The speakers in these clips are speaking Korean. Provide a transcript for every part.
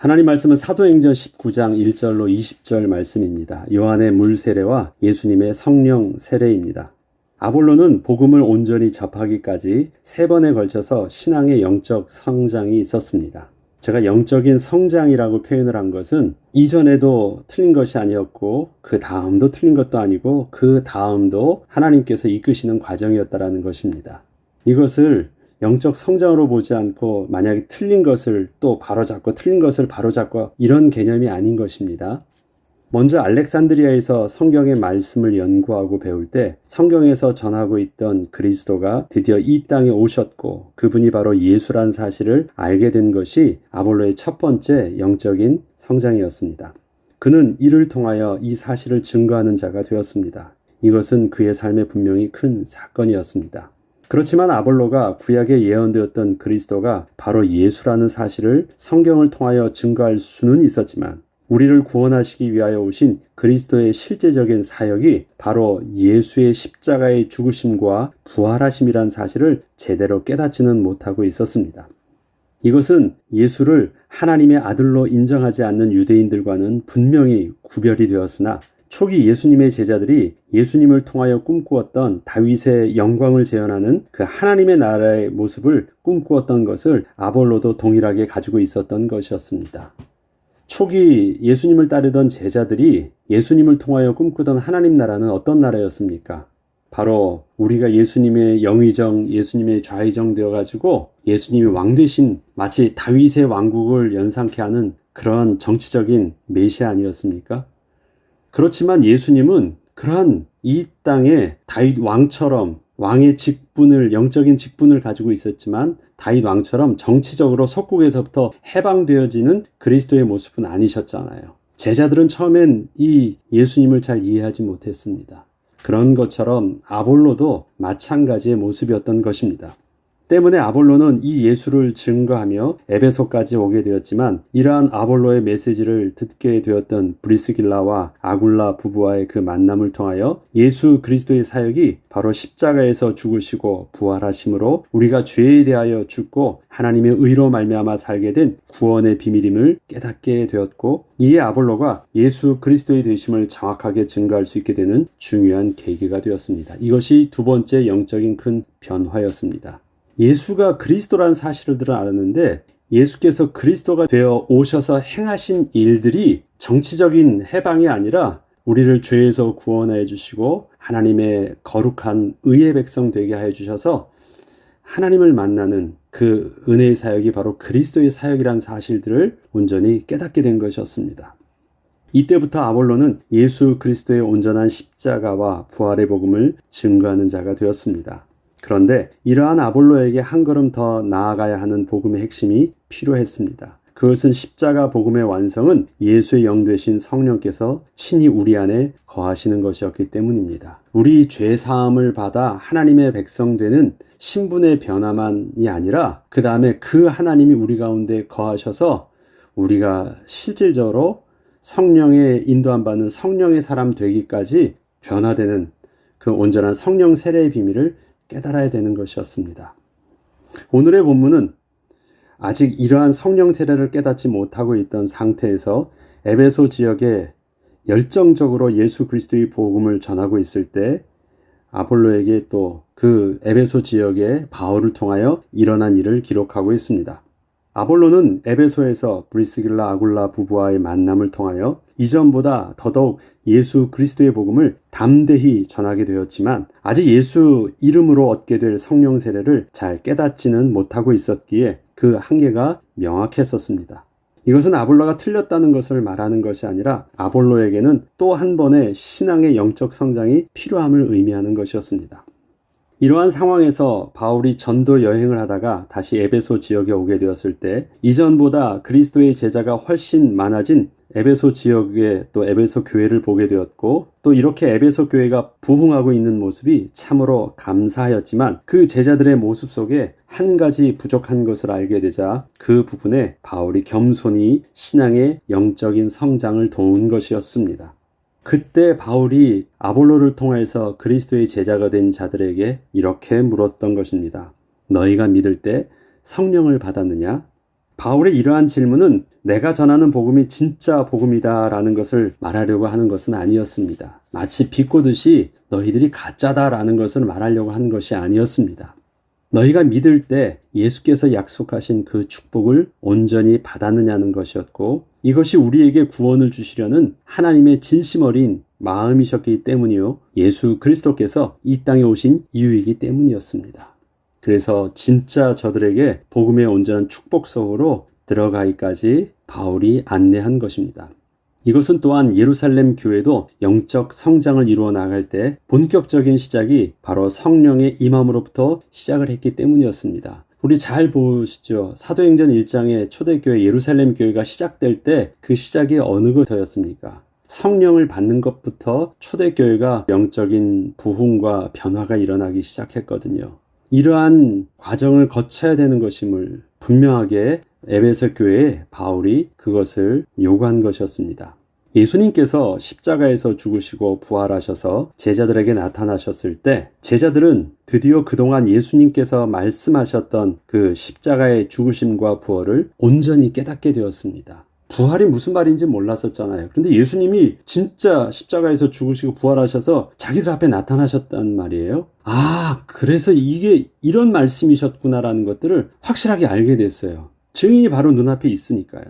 하나님 말씀은 사도행전 19장 1절로 20절 말씀입니다. 요한의 물 세례와 예수님의 성령 세례입니다. 아볼로는 복음을 온전히 접하기까지 3번에 걸쳐서 신앙의 영적 성장이 있었습니다. 제가 영적인 성장이라고 표현을 한 것은 이전에도 틀린 것이 아니었고 그 다음도 틀린 것도 아니고 그 다음도 하나님께서 이끄시는 과정이었다라는 것입니다. 이것을 영적 성장으로 보지 않고 만약에 틀린 것을 또 바로잡고 틀린 것을 바로잡고 이런 개념이 아닌 것입니다. 먼저 알렉산드리아에서 성경의 말씀을 연구하고 배울 때 성경에서 전하고 있던 그리스도가 드디어 이 땅에 오셨고 그분이 바로 예수란 사실을 알게 된 것이 아볼로의 첫 번째 영적인 성장이었습니다. 그는 이를 통하여 이 사실을 증거하는 자가 되었습니다. 이것은 그의 삶에 분명히 큰 사건이었습니다. 그렇지만 아볼로가 구약에 예언되었던 그리스도가 바로 예수라는 사실을 성경을 통하여 증거할 수는 있었지만 우리를 구원하시기 위하여 오신 그리스도의 실제적인 사역이 바로 예수의 십자가의 죽으심과 부활하심이란 사실을 제대로 깨닫지는 못하고 있었습니다. 이것은 예수를 하나님의 아들로 인정하지 않는 유대인들과는 분명히 구별이 되었으나 초기 예수님의 제자들이 예수님을 통하여 꿈꾸었던 다윗의 영광을 재현하는 그 하나님의 나라의 모습을 꿈꾸었던 것을 아볼로도 동일하게 가지고 있었던 것이었습니다. 초기 예수님을 따르던 제자들이 예수님을 통하여 꿈꾸던 하나님 나라는 어떤 나라였습니까? 바로 우리가 예수님의 영의정, 예수님의 좌의정 되어가지고 예수님이 왕 대신 마치 다윗의 왕국을 연상케 하는 그러한 정치적인 메시아 아니었습니까? 그렇지만 예수님은 그러한 이 땅에 다윗 왕처럼 왕의 직분을, 영적인 직분을 가지고 있었지만 다윗 왕처럼 정치적으로 속국에서부터 해방되어지는 그리스도의 모습은 아니셨잖아요. 제자들은 처음엔 이 예수님을 잘 이해하지 못했습니다. 그런 것처럼 아볼로도 마찬가지의 모습이었던 것입니다. 때문에 아볼로는 이 예수를 증거하며 에베소까지 오게 되었지만 이러한 아볼로의 메시지를 듣게 되었던 브리스길라와 아굴라 부부와의 그 만남을 통하여 예수 그리스도의 사역이 바로 십자가에서 죽으시고 부활하심으로 우리가 죄에 대하여 죽고 하나님의 의로 말미암아 살게 된 구원의 비밀임을 깨닫게 되었고 이에 아볼로가 예수 그리스도의 되심을 정확하게 증거할 수 있게 되는 중요한 계기가 되었습니다. 이것이 두 번째 영적인 큰 변화였습니다. 예수가 그리스도라는 사실들을 알았는데 예수께서 그리스도가 되어 오셔서 행하신 일들이 정치적인 해방이 아니라 우리를 죄에서 구원하여 주시고 하나님의 거룩한 의의 백성 되게 하여 주셔서 하나님을 만나는 그 은혜의 사역이 바로 그리스도의 사역이라는 사실들을 온전히 깨닫게 된 것이었습니다. 이때부터 아볼로는 예수 그리스도의 온전한 십자가와 부활의 복음을 증거하는 자가 되었습니다. 그런데 이러한 아볼로에게 한 걸음 더 나아가야 하는 복음의 핵심이 필요했습니다. 그것은 십자가 복음의 완성은 예수의 영 되신 성령께서 친히 우리 안에 거하시는 것이었기 때문입니다. 우리 죄 사함을 받아 하나님의 백성 되는 신분의 변화만이 아니라 그 다음에 그 하나님이 우리 가운데 거하셔서 우리가 실질적으로 성령의 인도함 받는 성령의 사람 되기까지 변화되는 그 온전한 성령 세례의 비밀을 깨달아야 되는 것이었습니다. 오늘의 본문은 아직 이러한 성령 세례를 깨닫지 못하고 있던 상태에서 에베소 지역에 열정적으로 예수 그리스도의 복음을 전하고 있을 때 아볼로에게 또 그 에베소 지역의 바울을 통하여 일어난 일을 기록하고 있습니다. 아볼로는 에베소에서 브리스길라 아굴라 부부와의 만남을 통하여 이전보다 더더욱 예수 그리스도의 복음을 담대히 전하게 되었지만 아직 예수 이름으로 얻게 될 성령 세례를 잘 깨닫지는 못하고 있었기에 그 한계가 명확했었습니다. 이것은 아볼로가 틀렸다는 것을 말하는 것이 아니라 아볼로에게는 또 한 번의 신앙의 영적 성장이 필요함을 의미하는 것이었습니다. 이러한 상황에서 바울이 전도 여행을 하다가 다시 에베소 지역에 오게 되었을 때 이전보다 그리스도의 제자가 훨씬 많아진 에베소 지역의 또 에베소 교회를 보게 되었고 또 이렇게 에베소 교회가 부흥하고 있는 모습이 참으로 감사하였지만 그 제자들의 모습 속에 한 가지 부족한 것을 알게 되자 그 부분에 바울이 겸손히 신앙의 영적인 성장을 도운 것이었습니다. 그때 바울이 아볼로를 통해서 그리스도의 제자가 된 자들에게 이렇게 물었던 것입니다. 너희가 믿을 때 성령을 받았느냐? 바울의 이러한 질문은 내가 전하는 복음이 진짜 복음이다라는 것을 말하려고 하는 것은 아니었습니다. 마치 비꼬듯이 너희들이 가짜다라는 것을 말하려고 하는 것이 아니었습니다. 너희가 믿을 때 예수께서 약속하신 그 축복을 온전히 받았느냐는 것이었고, 이것이 우리에게 구원을 주시려는 하나님의 진심 어린 마음이셨기 때문이요, 예수 그리스도께서 이 땅에 오신 이유이기 때문이었습니다. 그래서 진짜 저들에게 복음의 온전한 축복 속으로 들어가기까지 바울이 안내한 것입니다. 이것은 또한 예루살렘 교회도 영적 성장을 이루어 나갈 때 본격적인 시작이 바로 성령의 임함으로부터 시작을 했기 때문이었습니다. 우리 잘 보시죠. 사도행전 1장에 초대교회 예루살렘 교회가 시작될 때 그 시작이 어느 것이었습니까? 성령을 받는 것부터 초대교회가 영적인 부흥과 변화가 일어나기 시작했거든요. 이러한 과정을 거쳐야 되는 것임을 분명하게 에베소 교회에 바울이 그것을 요구한 것이었습니다. 예수님께서 십자가에서 죽으시고 부활하셔서 제자들에게 나타나셨을 때 제자들은 드디어 그동안 예수님께서 말씀하셨던 그 십자가의 죽으심과 부활을 온전히 깨닫게 되었습니다. 부활이 무슨 말인지 몰랐었잖아요. 그런데 예수님이 진짜 십자가에서 죽으시고 부활하셔서 자기들 앞에 나타나셨단 말이에요. 아, 그래서 이게 이런 말씀이셨구나라는 것들을 확실하게 알게 됐어요. 증인이 바로 눈앞에 있으니까요.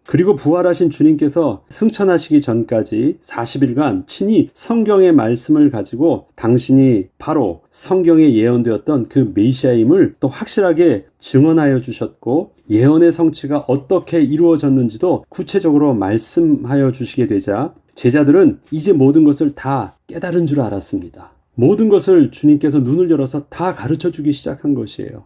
그리고 부활하신 주님께서 승천하시기 전까지 40일간 친히 성경의 말씀을 가지고 당신이 바로 성경에 예언되었던 그 메시아임을 또 확실하게 증언하여 주셨고, 예언의 성취가 어떻게 이루어졌는지도 구체적으로 말씀하여 주시게 되자 제자들은 이제 모든 것을 다 깨달은 줄 알았습니다. 모든 것을 주님께서 눈을 열어서 다 가르쳐 주기 시작한 것이에요.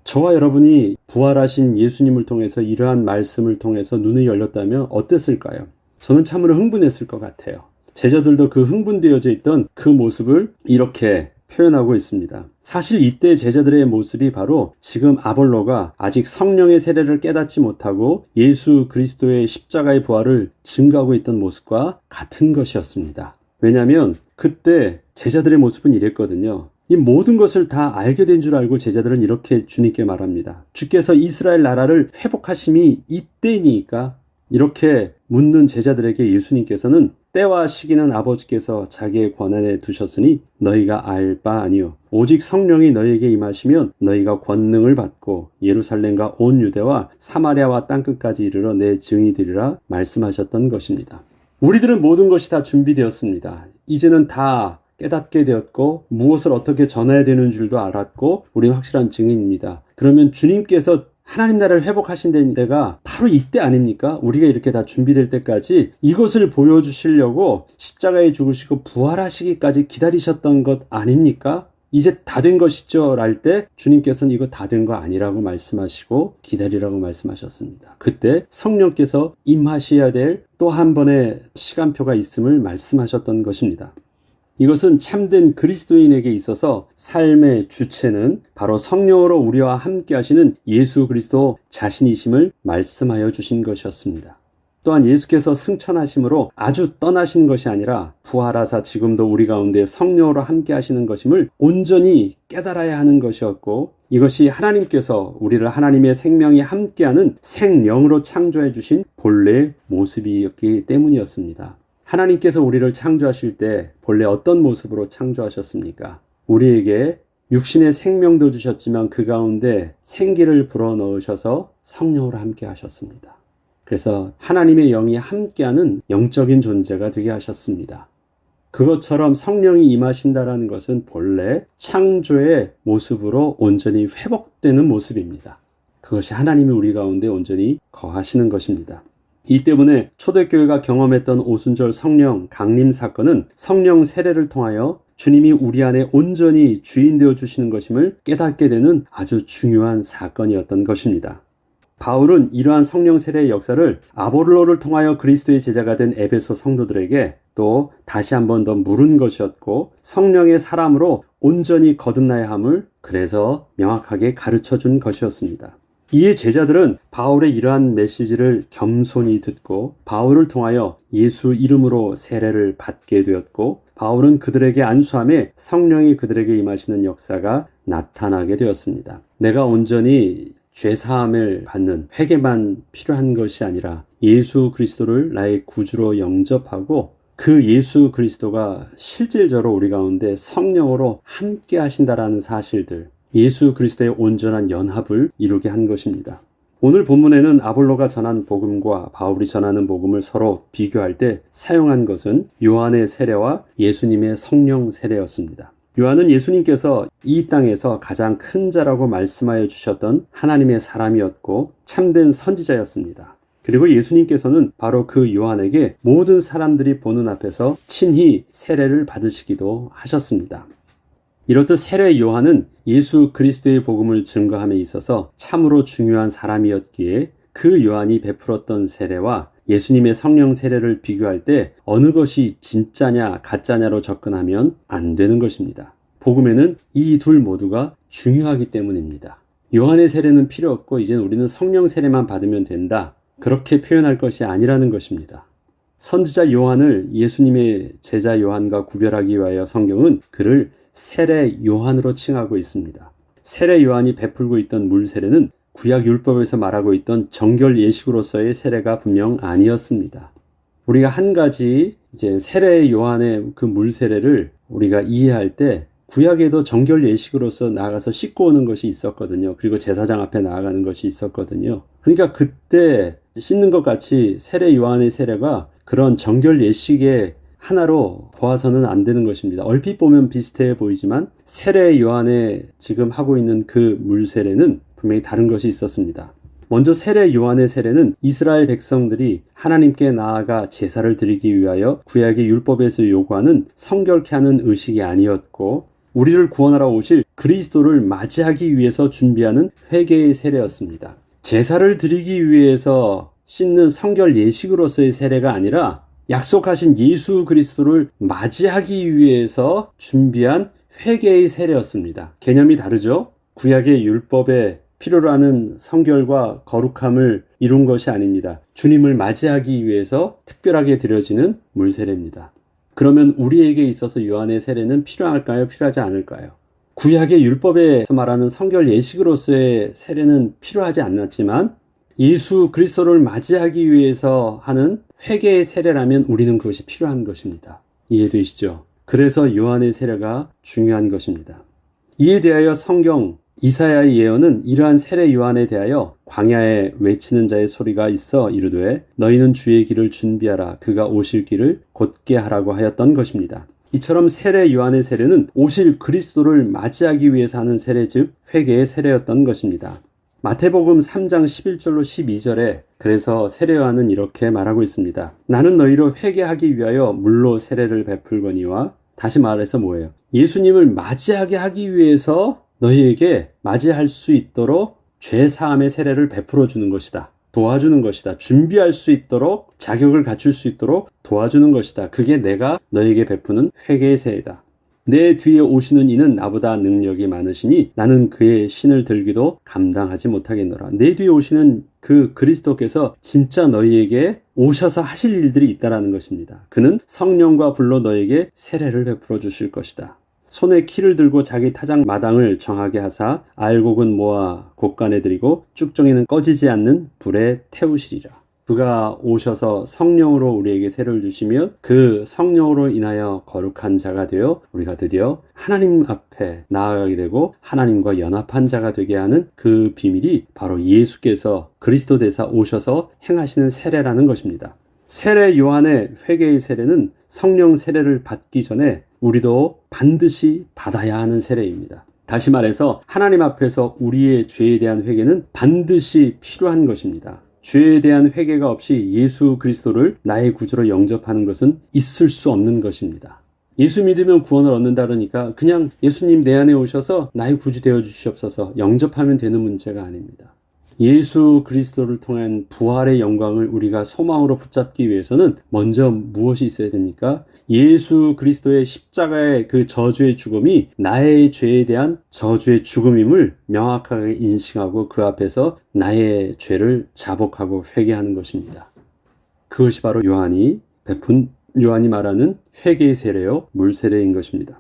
저와 여러분이 부활하신 예수님을 통해서 이러한 말씀을 통해서 눈이 열렸다면 어땠을까요? 저는 참으로 흥분했을 것 같아요. 제자들도 그 흥분되어져 있던 그 모습을 이렇게 표현하고 있습니다. 사실 이때 제자들의 모습이 바로 지금 아볼로가 아직 성령의 세례를 깨닫지 못하고 예수 그리스도의 십자가의 부활을 증거하고 있던 모습과 같은 것이었습니다. 왜냐하면 그때 제자들의 모습은 이랬거든요. 이 모든 것을 다 알게 된 줄 알고 제자들은 이렇게 주님께 말합니다. 주께서 이스라엘 나라를 회복하심이 이때니까? 이렇게 묻는 제자들에게 예수님께서는 때와 시기는 아버지께서 자기의 권한에 두셨으니 너희가 알 바 아니요 오직 성령이 너희에게 임하시면 너희가 권능을 받고 예루살렘과 온 유대와 사마리아와 땅끝까지 이르러 내 증인이 되리라 말씀하셨던 것입니다. 우리들은 모든 것이 다 준비되었습니다. 이제는 다 깨닫게 되었고 무엇을 어떻게 전해야 되는 줄도 알았고 우리는 확실한 증인입니다. 그러면 주님께서 하나님 나라를 회복하신 데가 바로 이때 아닙니까? 우리가 이렇게 다 준비될 때까지 이것을 보여주시려고 십자가에 죽으시고 부활하시기까지 기다리셨던 것 아닙니까? 이제 다 된 것이죠 랄 때 주님께서는 이거 다 된 거 아니라고 말씀하시고 기다리라고 말씀하셨습니다. 그때 성령께서 임하셔야 될 또 한 번의 시간표가 있음을 말씀하셨던 것입니다. 이것은 참된 그리스도인에게 있어서 삶의 주체는 바로 성령으로 우리와 함께 하시는 예수 그리스도 자신이심을 말씀하여 주신 것이었습니다. 또한 예수께서 승천하심으로 아주 떠나신 것이 아니라 부활하사 지금도 우리 가운데 성령으로 함께 하시는 것임을 온전히 깨달아야 하는 것이었고, 이것이 하나님께서 우리를 하나님의 생명이 함께하는 생명으로 창조해 주신 본래의 모습이었기 때문이었습니다. 하나님께서 우리를 창조하실 때 본래 어떤 모습으로 창조하셨습니까? 우리에게 육신의 생명도 주셨지만 그 가운데 생기를 불어넣으셔서 성령으로 함께 하셨습니다. 그래서 하나님의 영이 함께하는 영적인 존재가 되게 하셨습니다. 그것처럼 성령이 임하신다라는 것은 본래 창조의 모습으로 온전히 회복되는 모습입니다. 그것이 하나님이 우리 가운데 온전히 거하시는 것입니다. 이 때문에 초대교회가 경험했던 오순절 성령 강림 사건은 성령 세례를 통하여 주님이 우리 안에 온전히 주인 되어 주시는 것임을 깨닫게 되는 아주 중요한 사건이었던 것입니다. 바울은 이러한 성령 세례의 역사를 아볼로를 통하여 그리스도의 제자가 된 에베소 성도들에게 또 다시 한 번 더 물은 것이었고, 성령의 사람으로 온전히 거듭나야 함을 그래서 명확하게 가르쳐 준 것이었습니다. 이에 제자들은 바울의 이러한 메시지를 겸손히 듣고 바울을 통하여 예수 이름으로 세례를 받게 되었고, 바울은 그들에게 안수함에 성령이 그들에게 임하시는 역사가 나타나게 되었습니다. 내가 온전히 죄사함을 받는 회개만 필요한 것이 아니라 예수 그리스도를 나의 구주로 영접하고 그 예수 그리스도가 실질적으로 우리 가운데 성령으로 함께 하신다라는 사실들, 예수 그리스도의 온전한 연합을 이루게 한 것입니다. 오늘 본문에는 아볼로가 전한 복음과 바울이 전하는 복음을 서로 비교할 때 사용한 것은 요한의 세례와 예수님의 성령 세례였습니다. 요한은 예수님께서 이 땅에서 가장 큰 자라고 말씀하여 주셨던 하나님의 사람이었고 참된 선지자였습니다. 그리고 예수님께서는 바로 그 요한에게 모든 사람들이 보는 앞에서 친히 세례를 받으시기도 하셨습니다. 이렇듯 세례 요한은 예수 그리스도의 복음을 증거함에 있어서 참으로 중요한 사람이었기에 그 요한이 베풀었던 세례와 예수님의 성령 세례를 비교할 때 어느 것이 진짜냐 가짜냐로 접근하면 안 되는 것입니다. 복음에는 이 둘 모두가 중요하기 때문입니다. 요한의 세례는 필요 없고 이제는 우리는 성령 세례만 받으면 된다. 그렇게 표현할 것이 아니라는 것입니다. 선지자 요한을 예수님의 제자 요한과 구별하기 위하여 성경은 그를 세례 요한으로 칭하고 있습니다. 세례 요한이 베풀고 있던 물 세례는 구약 율법에서 말하고 있던 정결 예식으로서의 세례가 분명 아니었습니다. 우리가 한 가지 이제 세례 요한의 그 물 세례를 우리가 이해할 때 구약에도 정결 예식으로서 나아가서 씻고 오는 것이 있었거든요. 그리고 제사장 앞에 나아가는 것이 있었거든요. 그러니까 그때 씻는 것 같이 세례 요한의 세례가 그런 정결 예식의 하나로 보아서는 안 되는 것입니다. 얼핏 보면 비슷해 보이지만 세례 요한의 지금 하고 있는 그 물 세례는 분명히 다른 것이 있었습니다. 먼저 세례 요한의 세례는 이스라엘 백성들이 하나님께 나아가 제사를 드리기 위하여 구약의 율법에서 요구하는 성결케 하는 의식이 아니었고 우리를 구원하러 오실 그리스도를 맞이하기 위해서 준비하는 회개의 세례였습니다. 제사를 드리기 위해서 씻는 성결 예식으로서의 세례가 아니라 약속하신 예수 그리스도를 맞이하기 위해서 준비한 회개의 세례였습니다. 개념이 다르죠? 구약의 율법에 필요로 하는 성결과 거룩함을 이룬 것이 아닙니다. 주님을 맞이하기 위해서 특별하게 드려지는 물세례입니다. 그러면 우리에게 있어서 요한의 세례는 필요할까요? 필요하지 않을까요? 구약의 율법에서 말하는 성결 예식으로서의 세례는 필요하지 않았지만 예수 그리스도를 맞이하기 위해서 하는 회개의 세례라면 우리는 그것이 필요한 것입니다. 이해되시죠? 그래서 요한의 세례가 중요한 것입니다. 이에 대하여 성경 이사야의 예언은 이러한 세례 요한에 대하여 광야에 외치는 자의 소리가 있어 이르되 너희는 주의 길을 준비하라 그가 오실 길을 곧게 하라고 하였던 것입니다. 이처럼 세례 요한의 세례는 오실 그리스도를 맞이하기 위해서 하는 세례 즉 회개의 세례였던 것입니다. 마태복음 3장 11절로 12절에 그래서 세례 요한은 이렇게 말하고 있습니다. 나는 너희로 회개하기 위하여 물로 세례를 베풀거니와 다시 말해서 뭐예요? 예수님을 맞이하게 하기 위해서 너희에게 맞이할 수 있도록 죄사함의 세례를 베풀어 주는 것이다. 도와주는 것이다. 준비할 수 있도록 자격을 갖출 수 있도록 도와주는 것이다. 그게 내가 너희에게 베푸는 회개의 세례다. 내 뒤에 오시는 이는 나보다 능력이 많으시니 나는 그의 신을 들기도 감당하지 못하겠노라. 내 뒤에 오시는 그 그리스도께서 진짜 너희에게 오셔서 하실 일들이 있다라는 것입니다. 그는 성령과 불로 너희에게 세례를 베풀어 주실 것이다. 손에 키를 들고 자기 타작 마당을 정하게 하사 알곡은 모아 곳간에 들이고 쭉정이는 꺼지지 않는 불에 태우시리라. 그가 오셔서 성령으로 우리에게 세례를 주시며 그 성령으로 인하여 거룩한 자가 되어 우리가 드디어 하나님 앞에 나아가게 되고 하나님과 연합한 자가 되게 하는 그 비밀이 바로 예수께서 그리스도 대사 오셔서 행하시는 세례라는 것입니다. 세례 요한의 회개의 세례는 성령 세례를 받기 전에 우리도 반드시 받아야 하는 세례입니다. 다시 말해서 하나님 앞에서 우리의 죄에 대한 회개는 반드시 필요한 것입니다. 죄에 대한 회개가 없이 예수 그리스도를 나의 구주로 영접하는 것은 있을 수 없는 것입니다. 예수 믿으면 구원을 얻는다 그러니까 그냥 예수님 내 안에 오셔서 나의 구주 되어 주시옵소서 영접하면 되는 문제가 아닙니다. 예수 그리스도를 통한 부활의 영광을 우리가 소망으로 붙잡기 위해서는 먼저 무엇이 있어야 됩니까? 예수 그리스도의 십자가의 그 저주의 죽음이 나의 죄에 대한 저주의 죽음임을 명확하게 인식하고 그 앞에서 나의 죄를 자복하고 회개하는 것입니다. 그것이 바로 요한이 말하는 회개의 세례요 물세례인 것입니다.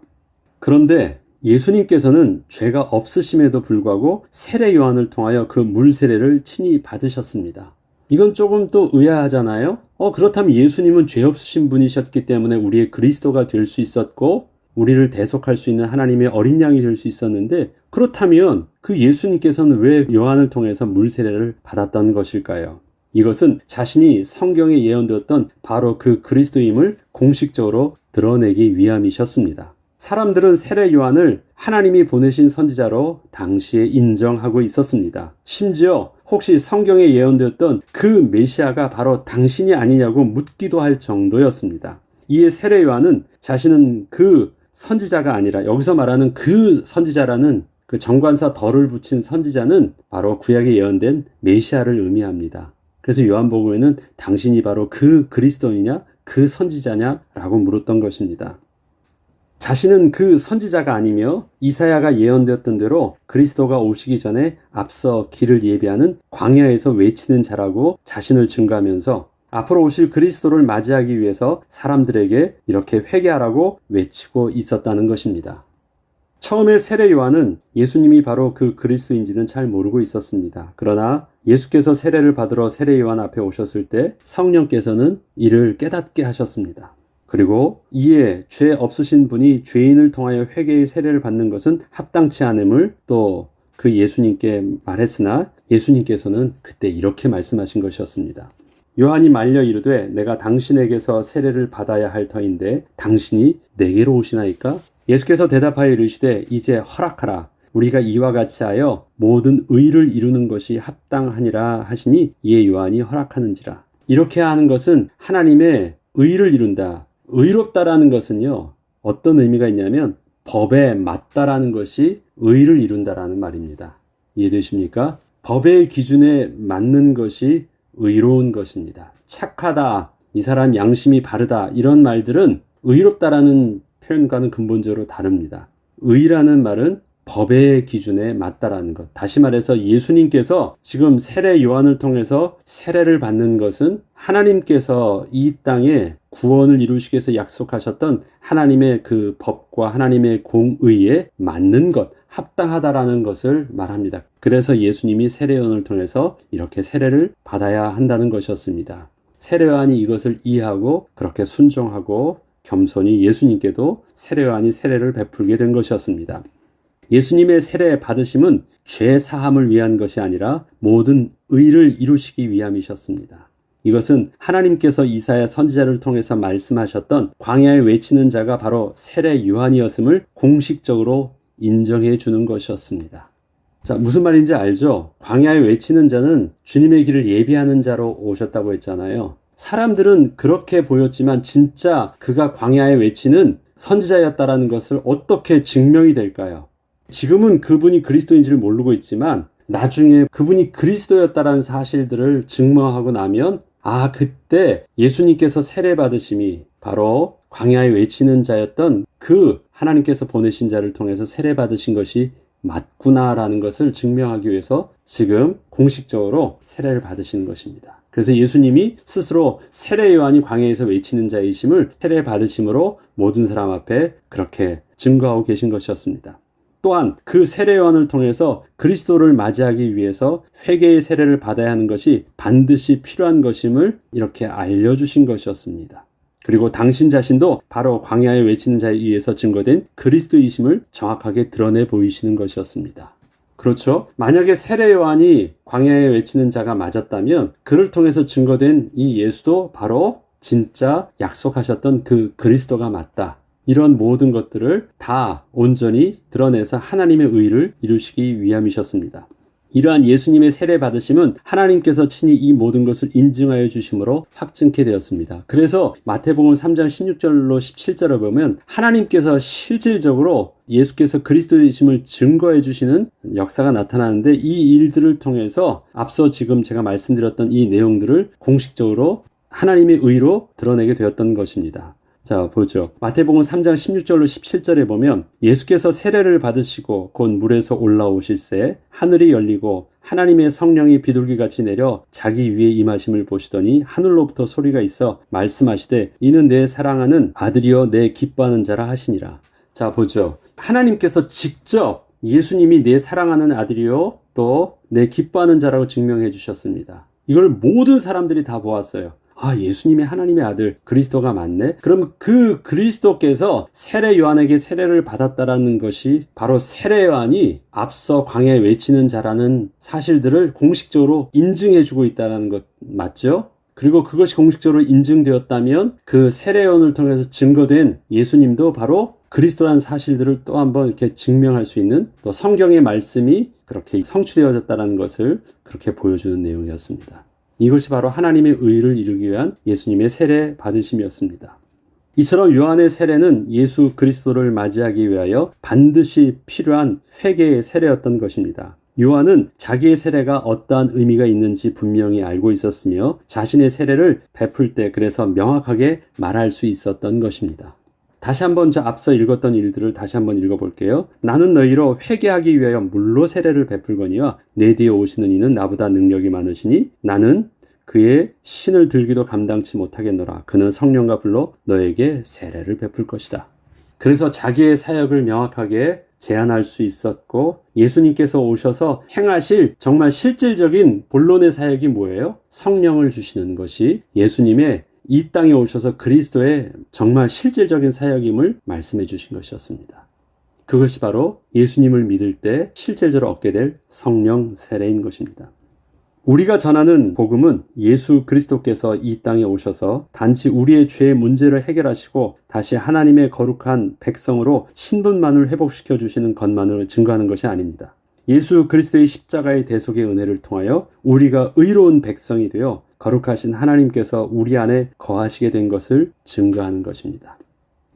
그런데 예수님께서는 죄가 없으심에도 불구하고 세례 요한을 통하여 그 물 세례를 친히 받으셨습니다. 이건 조금 또 의아하잖아요. 그렇다면 예수님은 죄 없으신 분이셨기 때문에 우리의 그리스도가 될 수 있었고 우리를 대속할 수 있는 하나님의 어린 양이 될 수 있었는데, 그렇다면 그 예수님께서는 왜 요한을 통해서 물 세례를 받았던 것일까요? 이것은 자신이 성경에 예언되었던 바로 그 그리스도임을 공식적으로 드러내기 위함이셨습니다. 사람들은 세례 요한을 하나님이 보내신 선지자로 당시에 인정하고 있었습니다. 심지어 혹시 성경에 예언되었던 그 메시아가 바로 당신이 아니냐고 묻기도 할 정도였습니다. 이에 세례 요한은 자신은 그 선지자가 아니라, 여기서 말하는 그 선지자라는 그 정관사 덜을 붙인 선지자는 바로 구약에 예언된 메시아를 의미합니다. 그래서 요한복음에는 당신이 바로 그 그리스도이냐 그 선지자냐 라고 물었던 것입니다. 자신은 그 선지자가 아니며 이사야가 예언되었던 대로 그리스도가 오시기 전에 앞서 길을 예비하는 광야에서 외치는 자라고 자신을 증거하면서 앞으로 오실 그리스도를 맞이하기 위해서 사람들에게 이렇게 회개하라고 외치고 있었다는 것입니다. 처음에 세례 요한은 예수님이 바로 그 그리스도인지는 잘 모르고 있었습니다. 그러나 예수께서 세례를 받으러 세례 요한 앞에 오셨을 때 성령께서는 이를 깨닫게 하셨습니다. 그리고 이에 죄 없으신 분이 죄인을 통하여 회개의 세례를 받는 것은 합당치 않음을 또 그 예수님께 말했으나 예수님께서는 그때 이렇게 말씀하신 것이었습니다. 요한이 말려 이르되 내가 당신에게서 세례를 받아야 할 터인데 당신이 내게로 오시나이까? 예수께서 대답하여 이르시되 이제 허락하라. 우리가 이와 같이 하여 모든 의를 이루는 것이 합당하니라 하시니 이에 요한이 허락하는지라. 이렇게 하는 것은 하나님의 의를 이룬다. 의롭다라는 것은요, 어떤 의미가 있냐면 법에 맞다라는 것이 의를 이룬다라는 말입니다. 이해되십니까? 법의 기준에 맞는 것이 의로운 것입니다. 착하다, 이 사람 양심이 바르다, 이런 말들은 의롭다라는 표현과는 근본적으로 다릅니다. 의라는 말은 법의 기준에 맞다라는 것. 다시 말해서 예수님께서 지금 세례 요한을 통해서 세례를 받는 것은 하나님께서 이 땅에 구원을 이루시기 위해서 약속하셨던 하나님의 그 법과 하나님의 공의에 맞는 것, 합당하다라는 것을 말합니다. 그래서 예수님이 세례 요한을 통해서 이렇게 세례를 받아야 한다는 것이었습니다. 세례 요한이 이것을 이해하고 그렇게 순종하고 겸손히 예수님께도 세례 요한이 세례를 베풀게 된 것이었습니다. 예수님의 세례 받으심은 죄 사함을 위한 것이 아니라 모든 의를 이루시기 위함이셨습니다. 이것은 하나님께서 이사야 선지자를 통해서 말씀하셨던 광야에 외치는 자가 바로 세례 요한이었음을 공식적으로 인정해 주는 것이었습니다. 자, 무슨 말인지 알죠? 광야에 외치는 자는 주님의 길을 예비하는 자로 오셨다고 했잖아요. 사람들은 그렇게 보였지만 진짜 그가 광야에 외치는 선지자였다라는 것을 어떻게 증명이 될까요? 지금은 그분이 그리스도인지를 모르고 있지만 나중에 그분이 그리스도였다라는 사실들을 증명하고 나면 그때 예수님께서 세례 받으심이 바로 광야에 외치는 자였던 그 하나님께서 보내신 자를 통해서 세례 받으신 것이 맞구나라는 것을 증명하기 위해서 지금 공식적으로 세례를 받으시는 것입니다. 그래서 예수님이 스스로 세례 요한이 광야에서 외치는 자이심을 세례 받으심으로 모든 사람 앞에 그렇게 증거하고 계신 것이었습니다. 또한 그 세례 요한을 통해서 그리스도를 맞이하기 위해서 회개의 세례를 받아야 하는 것이 반드시 필요한 것임을 이렇게 알려주신 것이었습니다. 그리고 당신 자신도 바로 광야에 외치는 자에 의해서 증거된 그리스도이심을 정확하게 드러내 보이시는 것이었습니다. 그렇죠? 만약에 세례 요한이 광야에 외치는 자가 맞았다면 그를 통해서 증거된 이 예수도 바로 진짜 약속하셨던 그 그리스도가 맞다. 이런 모든 것들을 다 온전히 드러내서 하나님의 의를 이루시기 위함이셨습니다. 이러한 예수님의 세례 받으심은 하나님께서 친히 이 모든 것을 인증하여 주심으로 확증케 되었습니다. 그래서 마태복음 3장 16절로 17절을 보면 하나님께서 실질적으로 예수께서 그리스도이심을 증거해 주시는 역사가 나타나는데 이 일들을 통해서 앞서 지금 제가 말씀드렸던 이 내용들을 공식적으로 하나님의 의로 드러내게 되었던 것입니다. 자, 보죠. 마태복음 3장 16절로 17절에 보면 예수께서 세례를 받으시고 곧 물에서 올라오실새 하늘이 열리고 하나님의 성령이 비둘기같이 내려 자기 위에 임하심을 보시더니 하늘로부터 소리가 있어 말씀하시되 이는 내 사랑하는 아들이여 내 기뻐하는 자라 하시니라. 자, 보죠. 하나님께서 직접 예수님이 내 사랑하는 아들이요 또 내 기뻐하는 자라고 증명해 주셨습니다. 이걸 모든 사람들이 다 보았어요. 아, 예수님이 하나님의 아들 그리스도가 맞네? 그럼 그 그리스도께서 세례 요한에게 세례를 받았다라는 것이 바로 세례 요한이 앞서 광야에 외치는 자라는 사실들을 공식적으로 인증해 주고 있다는 것 맞죠? 그리고 그것이 공식적으로 인증되었다면 그 세례 요한을 통해서 증거된 예수님도 바로 그리스도라는 사실들을 또 한번 이렇게 증명할 수 있는 또 성경의 말씀이 그렇게 성취되어졌다는 것을 그렇게 보여주는 내용이었습니다. 이것이 바로 하나님의 의를 이루기 위한 예수님의 세례 받으심이었습니다. 이처럼 요한의 세례는 예수 그리스도를 맞이하기 위하여 반드시 필요한 회개의 세례였던 것입니다. 요한은 자기의 세례가 어떠한 의미가 있는지 분명히 알고 있었으며 자신의 세례를 베풀 때 그래서 명확하게 말할 수 있었던 것입니다. 다시 한번 저 앞서 읽었던 일들을 다시 한번 읽어볼게요. 나는 너희로 회개하기 위하여 물로 세례를 베풀거니와 내 뒤에 오시는 이는 나보다 능력이 많으시니 나는 그의 신을 들기도 감당치 못하겠노라. 그는 성령과 불로 너에게 세례를 베풀 것이다. 그래서 자기의 사역을 명확하게 제안할 수 있었고 예수님께서 오셔서 행하실 정말 실질적인 본론의 사역이 뭐예요? 성령을 주시는 것이 예수님의 이 땅에 오셔서 그리스도의 정말 실질적인 사역임을 말씀해 주신 것이었습니다. 그것이 바로 예수님을 믿을 때 실질적으로 얻게 될 성령 세례인 것입니다. 우리가 전하는 복음은 예수 그리스도께서 이 땅에 오셔서 단지 우리의 죄의 문제를 해결하시고 다시 하나님의 거룩한 백성으로 신분만을 회복시켜 주시는 것만을 증거하는 것이 아닙니다. 예수 그리스도의 십자가의 대속의 은혜를 통하여 우리가 의로운 백성이 되어 거룩하신 하나님께서 우리 안에 거하시게 된 것을 증거하는 것입니다.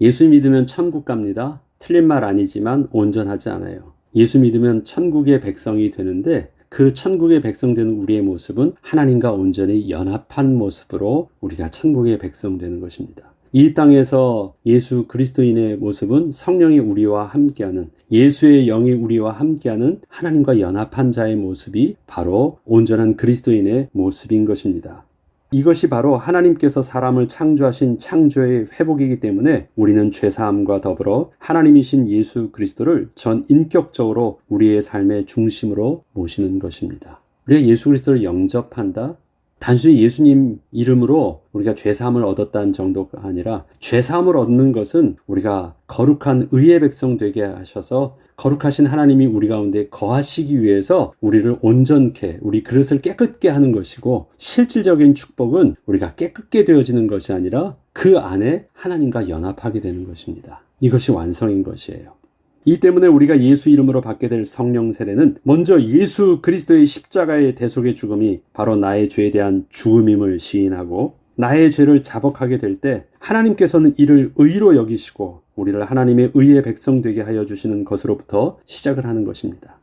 예수 믿으면 천국 갑니다. 틀린 말 아니지만 온전하지 않아요. 예수 믿으면 천국의 백성이 되는데 그 천국의 백성 되는 우리의 모습은 하나님과 온전히 연합한 모습으로 우리가 천국의 백성 되는 것입니다. 이 땅에서 예수 그리스도인의 모습은 성령이 우리와 함께하는 예수의 영이 우리와 함께하는 하나님과 연합한 자의 모습이 바로 온전한 그리스도인의 모습인 것입니다. 이것이 바로 하나님께서 사람을 창조하신 창조의 회복이기 때문에 우리는 죄사함과 더불어 하나님이신 예수 그리스도를 전 인격적으로 우리의 삶의 중심으로 모시는 것입니다. 우리가 예수 그리스도를 영접한다? 단순히 예수님 이름으로 우리가 죄사함을 얻었다는 정도가 아니라 죄사함을 얻는 것은 우리가 거룩한 의의 백성 되게 하셔서 거룩하신 하나님이 우리 가운데 거하시기 위해서 우리를 온전케 우리 그릇을 깨끗게 하는 것이고 실질적인 축복은 우리가 깨끗게 되어지는 것이 아니라 그 안에 하나님과 연합하게 되는 것입니다. 이것이 완성인 것이에요. 이 때문에 우리가 예수 이름으로 받게 될 성령 세례는 먼저 예수 그리스도의 십자가의 대속의 죽음이 바로 나의 죄에 대한 죽음임을 시인하고 나의 죄를 자복하게 될 때 하나님께서는 이를 의로 여기시고 우리를 하나님의 의의 백성 되게 하여 주시는 것으로부터 시작을 하는 것입니다.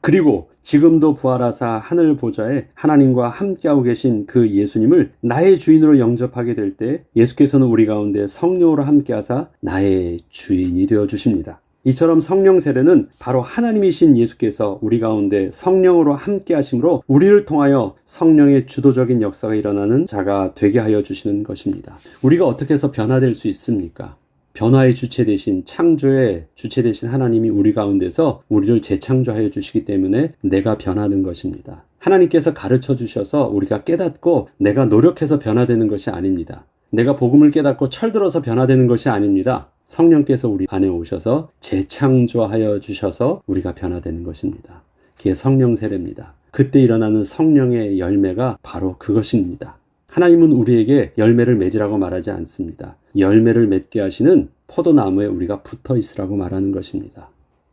그리고 지금도 부활하사 하늘 보좌에 하나님과 함께하고 계신 그 예수님을 나의 주인으로 영접하게 될 때 예수께서는 우리 가운데 성령으로 함께하사 나의 주인이 되어 주십니다. 이처럼 성령 세례는 바로 하나님이신 예수께서 우리 가운데 성령으로 함께 하심으로 우리를 통하여 성령의 주도적인 역사가 일어나는 자가 되게 하여 주시는 것입니다. 우리가 어떻게 해서 변화될 수 있습니까? 변화의 주체 되신 창조의 주체 되신 하나님이 우리 가운데서 우리를 재창조하여 주시기 때문에 내가 변하는 것입니다. 하나님께서 가르쳐 주셔서 우리가 깨닫고 내가 노력해서 변화되는 것이 아닙니다. 내가 복음을 깨닫고 철들어서 변화되는 것이 아닙니다. 성령께서 우리 안에 오셔서 재창조하여 주셔서 우리가 변화되는 것입니다. 그게 성령 세례입니다. 그때 일어나는 성령의 열매가 바로 그것입니다. 하나님은 우리에게 열매를 맺으라고 말하지 않습니다. 열매를 맺게 하시는 포도나무에 우리가 붙어 있으라고 말하는 것입니다.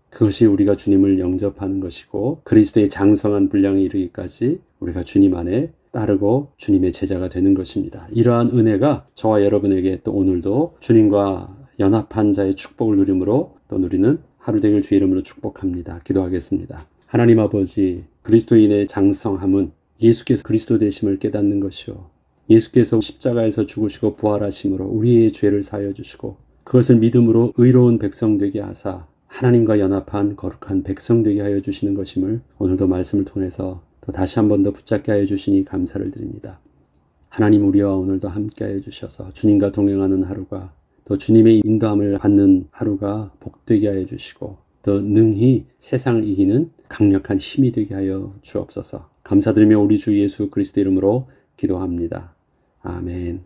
그것이 우리가 주님을 영접하는 것이고 그리스도의 장성한 분량에 이르기까지 우리가 주님 안에 따르고 주님의 제자가 되는 것입니다. 이러한 은혜가 저와 여러분에게 또 오늘도 주님과 연합한 자의 축복을 누림으로 또 누리는 하루 되길 주의 이름으로 축복합니다. 기도하겠습니다. 하나님 아버지, 그리스도인의 장성함은 예수께서 그리스도 되심을 깨닫는 것이요 예수께서 십자가에서 죽으시고 부활하심으로 우리의 죄를 사하여 주시고 그것을 믿음으로 의로운 백성 되게 하사 하나님과 연합한 거룩한 백성 되게 하여 주시는 것임을 오늘도 말씀을 통해서 또 다시 한 번 더 붙잡게 하여 주시니 감사를 드립니다. 하나님 우리와 오늘도 함께 하여 주셔서 주님과 동행하는 하루가 더 주님의 인도함을 받는 하루가 복되게 하여 주시고 더 능히 세상을 이기는 강력한 힘이 되게 하여 주옵소서. 감사드리며 우리 주 예수 그리스도 이름으로 기도합니다. 아멘.